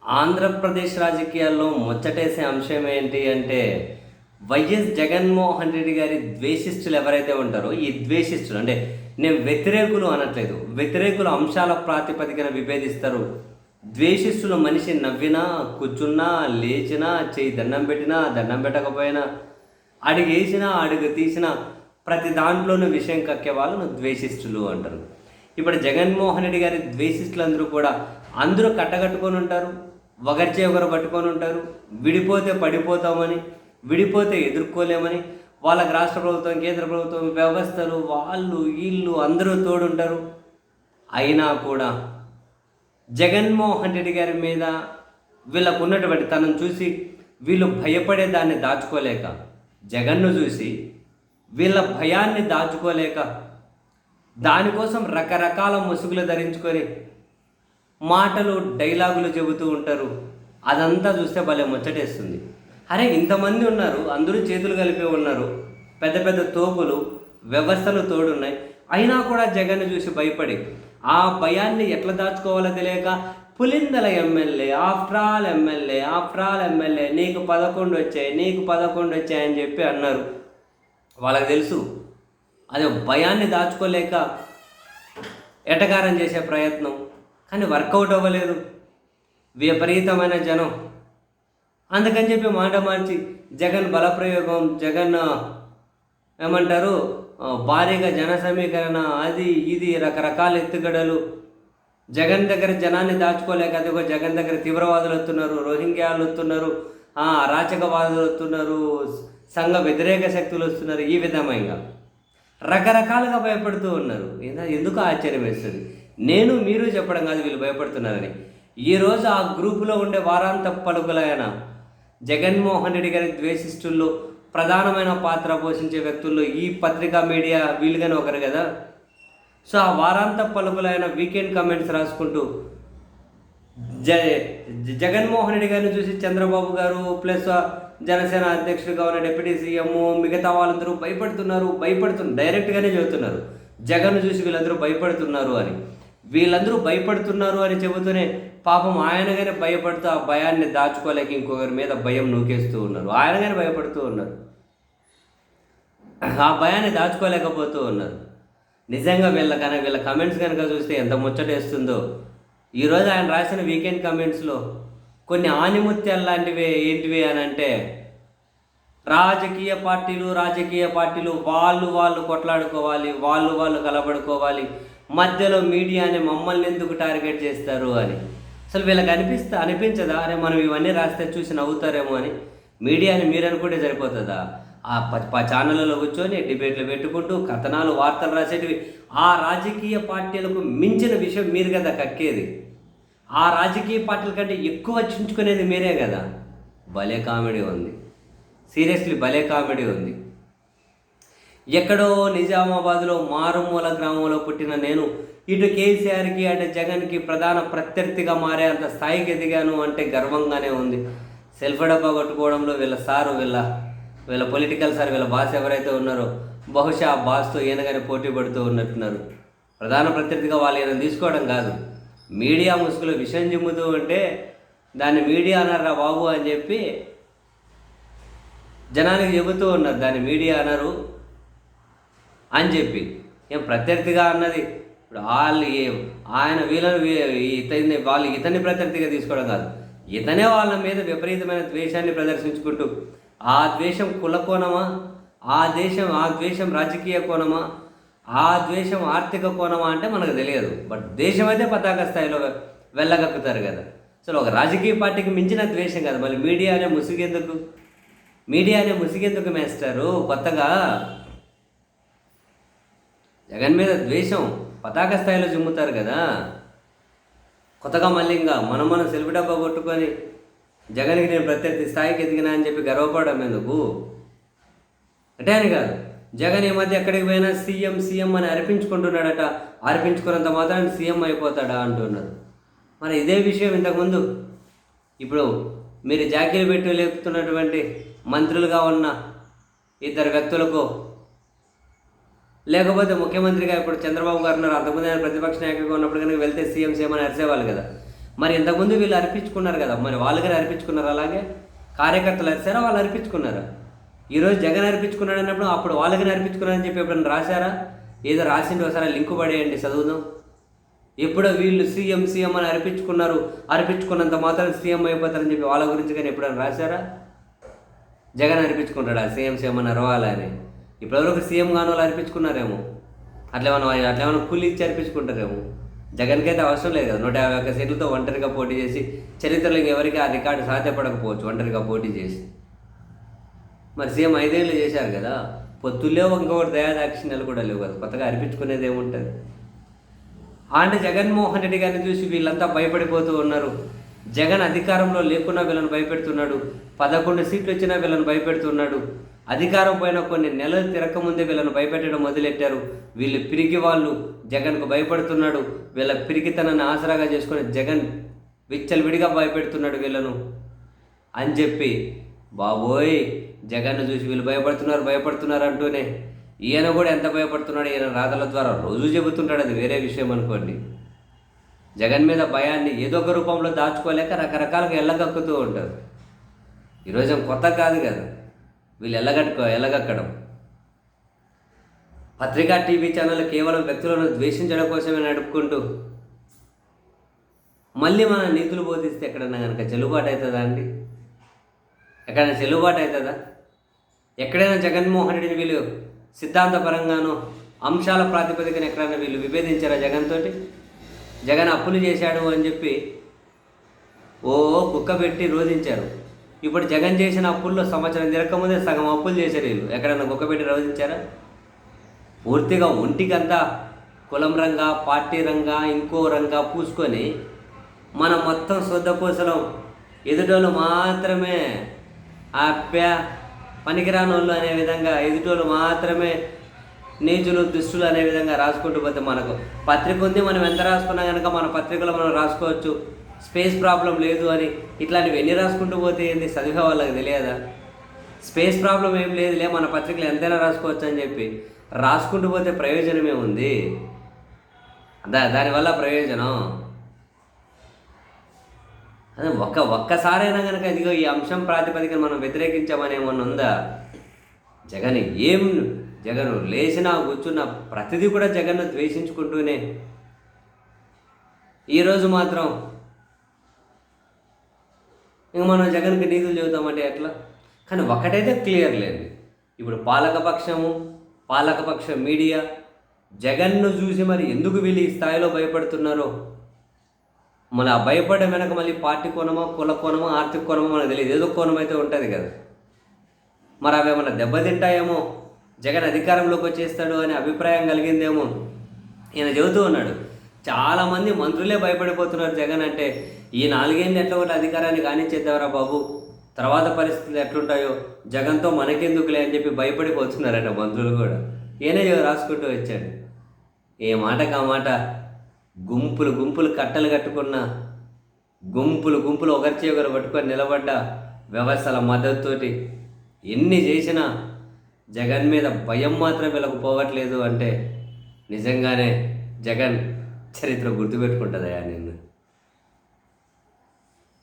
ఆంధ్రప్రదేశ్ రాజకీయాల్లో ముచ్చటేసే అంశం ఏంటి అంటే వైఎస్ జగన్మోహన్ రెడ్డి గారి ద్వేషిస్తులు ఎవరైతే ఉంటారో ఈ ద్వేషిస్తులు అంటే నేను వ్యతిరేకులు అనట్లేదు, వ్యతిరేకులు అంశాల ప్రాతిపదికన విభేదిస్తారు. ద్వేషిస్తులు మనిషి నవ్వినా, కూర్చున్నా, లేచినా, చేయి దండం పెట్టినా, దండం పెట్టకపోయినా, అడుగేసినా, అడుగు తీసినా ప్రతి దాంట్లోనూ విషయం కక్కే వాళ్ళను ద్వేషిస్తులు అంటారు. ఇప్పుడు జగన్మోహన్ రెడ్డి గారి ద్వేషిస్తులు అందరూ కట్టగట్టుకొని ఉంటారు, ఒకరిచే ఒకరు పట్టుకొని ఉంటారు. విడిపోతే పడిపోతామని, విడిపోతే ఎదుర్కోలేమని వాళ్ళకి రాష్ట్ర ప్రభుత్వం, కేంద్ర ప్రభుత్వం, వ్యవస్థలు, వాళ్ళు వీళ్ళు అందరూ తోడుంటారు. అయినా కూడా జగన్మోహన్ రెడ్డి గారి మీద వీళ్ళకు ఉన్నటువంటి తనను చూసి వీళ్ళు భయపడేదాన్ని దాచుకోలేక, జగన్ను చూసి వీళ్ళ భయాన్ని దాచుకోలేక దానికోసం రకరకాల ముసుగులు ధరించుకొని మాటలు, డైలాగులు చెబుతూ ఉంటారు. అదంతా చూస్తే భలే ముచ్చటేస్తుంది. అరే ఇంతమంది ఉన్నారు, అందరూ చేతులు కలిపి ఉన్నారు, పెద్ద పెద్ద తోపులు, వ్యవస్థలు తోడున్నాయి. అయినా కూడా జగన్ చూసి భయపడి ఆ భయాన్ని ఎట్లా దాచుకోవాలో తెలియక Pulindala MLA, after all MLA, నీకు 11 వచ్చాయి అని చెప్పి అన్నారు. వాళ్ళకి తెలుసు అదే భయాన్ని దాచుకోలేక ఎటకారం చేసే ప్రయత్నం, కానీ వర్కౌట్ అవ్వలేదు. విపరీతమైన జనం. అందుకని చెప్పి మాట మార్చి జగన్ బలప్రయోగం, జగన్ ఏమంటారు భారీగా జన సమీకరణ, అది ఇది రకరకాల ఎత్తుగడలు. జగన్ దగ్గర జనాన్ని దాచుకోలేక అదిగో జగన్ దగ్గర తీవ్రవాదులు వస్తున్నారు, రోహింగ్యాలు వస్తున్నారు, అరాచకవాదులు వస్తున్నారు, సంఘ వ్యతిరేక శక్తులు వస్తున్నారు. ఈ విధంగా రకరకాలుగా భయపడుతూ ఉన్నారు. ఎందుకు ఆశ్చర్యం వేస్తుంది. నేను మీరు చెప్పడం కాదు వీళ్ళు భయపడుతున్నారని. ఈరోజు ఆ గ్రూపులో ఉండే వారాంత పలుకులైన జగన్మోహన్ రెడ్డి గారి ద్వేషిస్తుల్లో ప్రధానమైన పాత్ర పోషించే వ్యక్తుల్లో ఈ పత్రికా మీడియా వీళ్ళుగానే ఒకరు కదా. సో ఆ వారాంత పలుకులైన వీకెండ్ కమెంట్స్ రాసుకుంటూ జగన్మోహన్ రెడ్డి గారిని చూసి చంద్రబాబు గారు ప్లస్ జనసేన అధ్యక్షుడిగా ఉన్న డిప్యూటీ సీఎం మిగతా వాళ్ళందరూ భయపడుతున్నారు, డైరెక్ట్గానే చెబుతున్నారు జగన్ చూసి వీళ్ళందరూ భయపడుతున్నారు అని. వీళ్ళందరూ భయపడుతున్నారు అని చెబుతూనే పాపం ఆయనగానే భయపడుతూ ఆ భయాన్ని దాచుకోలేక ఇంకొకరి మీద భయం నూకేస్తూ ఉన్నారు. ఆయనగానే భయపడుతూ ఉన్నారు, ఆ భయాన్ని దాచుకోలేకపోతూ ఉన్నారు. నిజంగా వీళ్ళ కమెంట్స్ కనుక చూస్తే ఎంత ముచ్చటేస్తుందో. ఈరోజు ఆయన రాసిన వీకెండ్ కమెంట్స్లో కొన్ని ఆనిముత్యాలు లాంటివి ఏంటివి అని అంటే, రాజకీయ పార్టీలు వాళ్ళు కొట్లాడుకోవాలి, వాళ్ళు కలబడుకోవాలి, మధ్యలో మీడియాని మమ్మల్ని ఎందుకు టార్గెట్ చేస్తారు అని. అసలు వీళ్ళకి అనిపించదా అరే మనం ఇవన్నీ రాస్తే చూసి నవ్వుతారేమో అని. మీడియాని మీరు అనుకుంటే సరిపోతుందా? ఆ ఛానళ్ళలో కూర్చొని డిబేట్లు పెట్టుకుంటూ కథనాలు, వార్తలు రాసేటివి. ఆ రాజకీయ పార్టీలకు మించిన విషయం మీరు కదా కక్కేది. ఆ రాజకీయ పార్టీల కంటే ఎక్కువ చించుకునేది మీరే కదా. భలే కామెడీ ఉంది, సీరియస్లీ భలే కామెడీ ఉంది. ఎక్కడో నిజామాబాద్లో మారుమూల గ్రామంలో పుట్టిన నేను ఇటు కేసీఆర్కి అటు జగన్కి ప్రధాన ప్రత్యర్థిగా మారే అంత స్థాయికి ఎదిగాను అంటే గర్వంగానే ఉంది. సెల్ఫ్ డబ్బా కొట్టుకోవడంలో వీళ్ళ పొలిటికల్ సార్, వీళ్ళ బాస్ ఎవరైతే ఉన్నారో బహుశా ఆ బాస్తో ఈయనగానే పోటీ పడుతూ ఉన్నట్టున్నారు. ప్రధాన ప్రత్యర్థిగా వాళ్ళు ఈయన తీసుకోవడం కాదు, మీడియా ముసుగులో విషయం చిమ్ముతూ ఉంటే దాన్ని మీడియా అన్నారా బాబు అని చెప్పి జనానికి చెబుతూ ఉన్నారు. దాన్ని మీడియా అన్నారు అని చెప్పి ఏం ప్రత్యర్థిగా అన్నది. ఇప్పుడు వాళ్ళు ఇతన్ని ప్రత్యర్థిగా తీసుకోవడం కాదు, ఇతనే వాళ్ళ మీద విపరీతమైన ద్వేషాన్ని ప్రదర్శించుకుంటూ ఆ ద్వేషం కుల కోణమా, ఆ ద్వేషం రాజకీయ కోణమా, ఆ ద్వేషం ఆర్థిక కోణమా అంటే మనకు తెలియదు. బట్ దేశం అయితే పతాక స్థాయిలో వెళ్ళగక్కుతారు కదా. అసలు ఒక రాజకీయ పార్టీకి మించిన ద్వేషం కదా. మళ్ళీ మీడియానే ముసిగెందుకు మేస్తారు? కొత్తగా జగన్ మీద ద్వేషం పతాక స్థాయిలో చిమ్ముతారు కదా. కొత్తగా మళ్ళీ ఇంకా మనం సెల్ఫీ డబ్బా కొట్టుకొని జగన్కి నేను ప్రత్యర్థి స్థాయికి ఎదిగినా అని చెప్పి గర్వపడడం ఎందుకు? అంటే అని కాదు, జగన్ ఈ మధ్య ఎక్కడికి పోయినా సీఎం అని అర్పించుకుంటున్నాడట. అర్పించుకున్నంత మాత్రాన్ని సీఎం అయిపోతాడా అంటున్నారు. మరి ఇదే విషయం ఇంతకుముందు ఇప్పుడు మీరు జాకీలు పెట్టి లేపుతున్నటువంటి మంత్రులుగా ఉన్న ఇద్దరు వ్యక్తులకు, లేకపోతే ముఖ్యమంత్రిగా ఇప్పుడు చంద్రబాబు గారు ఉన్నారు, అంతకుముందు ఆయన ప్రతిపక్ష నాయకుడిగా ఉన్నప్పుడు కనుక వెళ్తే సీఎం అని అరిసేవాళ్ళు కదా. మరి ఇంతకుముందు వీళ్ళు అర్పించుకున్నారు కదా, మరి వాళ్ళుగానే అర్పించుకున్నారు, అలాగే కార్యకర్తలు అరిసారా, వాళ్ళు అర్పించుకున్నారా? ఈరోజు జగన్ అర్పించుకున్నాడు అన్నప్పుడు అప్పుడు వాళ్ళుగానే అర్పించుకున్నారని చెప్పి ఎప్పుడైనా రాశారా? ఏదో రాసిండి, ఒకసారి లింకు పడేయండి చదువుదాం. ఎప్పుడో వీళ్ళు సీఎం సీఎం అని అర్పించుకున్నంత మాత్రం సీఎం అయిపోతారని చెప్పి వాళ్ళ గురించి కానీ ఎప్పుడైనా రాశారా? జగన్ అర్పించుకుంటాడా సీఎం సీఎం అని అరవాలని? ఇప్పటివరకు సీఎం కాని వాళ్ళు అర్పించుకున్నారేమో, అట్లేమన్నా కూలి ఇచ్చి అర్పించుకుంటారేమో. జగన్కి అయితే అవసరం లేదు కదా, 151 సీట్లతో ఒంటరిగా పోటీ చేసి చరిత్రలో ఎవరికి ఆ రికార్డు సాధ్యపడకపోవచ్చు ఒంటరిగా పోటీ చేసి. మరి సీఎం 5 ఏళ్ళు చేశారు కదా, పొత్తుల్లో ఇంకొకటి దయాదాక్షిణ్యాలు కూడా లేవు కదా, కొత్తగా అర్పించుకునేది ఏముంటుంది? అంటే జగన్మోహన్ రెడ్డి గారిని చూసి వీళ్ళంతా భయపడిపోతూ ఉన్నారు. జగన్ అధికారంలో లేకున్నా వీళ్ళని భయపెడుతున్నాడు, 11 సీట్లు వచ్చినా వీళ్ళని భయపెడుతున్నాడు. అధికారం పోయిన కొన్ని నెలలు తిరగకముందే వీళ్ళని భయపెట్టడం మొదలెట్టారు. వీళ్ళు పిరికి వాళ్ళు, జగన్కు భయపడుతున్నాడు. వీళ్ళ పిరికితనాన్ని ఆసరాగా చేసుకుని జగన్ విచ్చలవిడిగా భయపెడుతున్నాడు వీళ్ళను అని చెప్పి, బాబోయ్ జగన్ను చూసి వీళ్ళు భయపడుతున్నారు అంటూనే ఈయన కూడా ఎంత భయపడుతున్నాడు, ఈయన రాతల ద్వారా రోజు చెబుతుంటాడు, అది వేరే విషయం అనుకోండి. జగన్ మీద భయాన్ని ఏదో ఒక రూపంలో దాచుకోలేక రకరకాలుగా ఎల్లగక్కుతూ ఉంటారు. ఈరోజు కొత్త కాదు కదా వీళ్ళు ఎల్లగక్కడం. పత్రికా టీవీ ఛానల్ కేవలం వ్యక్తులను ద్వేషించడం కోసమే నడుపుకుంటూ మళ్ళీ మన నీతులు బోధిస్తే ఎక్కడన్నా కనుక చెల్లుబాటు అవుతుందా అండి? ఎక్కడైనా చెల్లుబాటు అవుతుందా? ఎక్కడైనా జగన్మోహన్ రెడ్డిని వీళ్ళు సిద్ధాంతపరంగానో అంశాల ప్రాతిపదికన ఎక్కడైనా వీళ్ళు విభేదించారా జగన్ తోటి? జగన్ అప్పులు చేశాడు అని చెప్పి కుక్క పెట్టి రోధించారు. ఇప్పుడు జగన్ చేసిన అప్పుల్లో సంవత్సరం తిరగకముందే సగం అప్పులు చేశారు వీళ్ళు. ఎక్కడన్నా కుక్క పెట్టి రోధించారా? పూర్తిగా ఒంటికంతా కులం రంగా, పార్టీ రంగా, ఇంకో రంగా పూసుకొని మనం మొత్తం శుద్ధపూసలం, ఎదుటోళ్ళు మాత్రమే పనికిరాని వాళ్ళు అనే విధంగా, ఎదుటోళ్ళు మాత్రమే నీచులు దుష్టులు అనే విధంగా రాసుకుంటూ పోతే మనకు పత్రిక ఉంది, మనం ఎంత రాసుకున్నా కనుక మన పత్రికలో మనం రాసుకోవచ్చు, స్పేస్ ప్రాబ్లం లేదు అని. ఇట్లాంటివి ఎన్ని రాసుకుంటూ పోతే ఏంది, చదివే వాళ్ళకి తెలియదా? స్పేస్ ప్రాబ్లం ఏం లేదులే, మన పత్రికలు ఎంతైనా రాసుకోవచ్చు అని చెప్పి రాసుకుంటూ పోతే ప్రయోజనమే ఉంది? దానివల్ల ప్రయోజనం అదే ఒక్కసారైనా కనుక ఇదిగో ఈ అంశం ప్రాతిపదికన మనం వ్యతిరేకించామని ఏమన్నా ఉందా? జగన్ లేచినా కూర్చున్న ప్రతిదీ కూడా జగన్ను ద్వేషించుకుంటూనే, ఈరోజు మాత్రం ఇంక మనం జగన్కి నీతులు చెబుతామంటే ఎట్లా? కానీ ఒకటైతే క్లియర్ లేదు, ఇప్పుడు పాలకపక్ష మీడియా జగన్ను చూసి మరి ఎందుకు వీళ్ళు ఈ స్థాయిలో భయపడుతున్నారో, మన ఆ భయపడే వెనక మళ్ళీ పార్టీ కోణమో, కుల కోణమో, ఆర్థిక కోణమో మనకు తెలియదు, ఏదో కోణం అయితే ఉంటుంది కదా. మరి అవి ఏమన్నా దెబ్బతింటాయేమో, జగన్ అధికారంలోకి వచ్చేస్తాడు అనే అభిప్రాయం కలిగిందేమో. ఈయన చెబుతూ ఉన్నాడు, చాలామంది మంత్రులే భయపడిపోతున్నారు జగన్ అంటే, ఈ 4 ఏళ్ళు ఎట్లా ఒకటి అధికారాన్ని కానిచ్చేద్దావరా బాబు, తర్వాత పరిస్థితులు ఎట్లుంటాయో, జగన్తో మనకెందుకులే అని చెప్పి భయపడిపోతున్నారట మంత్రులు కూడా. ఈయనే రాసుకుంటూ వచ్చాడు. ఏ మాటకు ఆ మాట, గుంపులు కట్టలు కట్టుకున్న, గుంపులు ఒకరిచి ఒకరు పట్టుకొని నిలబడ్డ వ్యవస్థల మద్దతుతోటి ఎన్ని చేసినా జగన్ మీద భయం మాత్రం వీళ్ళకు పోవట్లేదు అంటే నిజంగానే జగన్ చరిత్ర గుర్తుపెట్టుకుంటుందయా నిన్ను.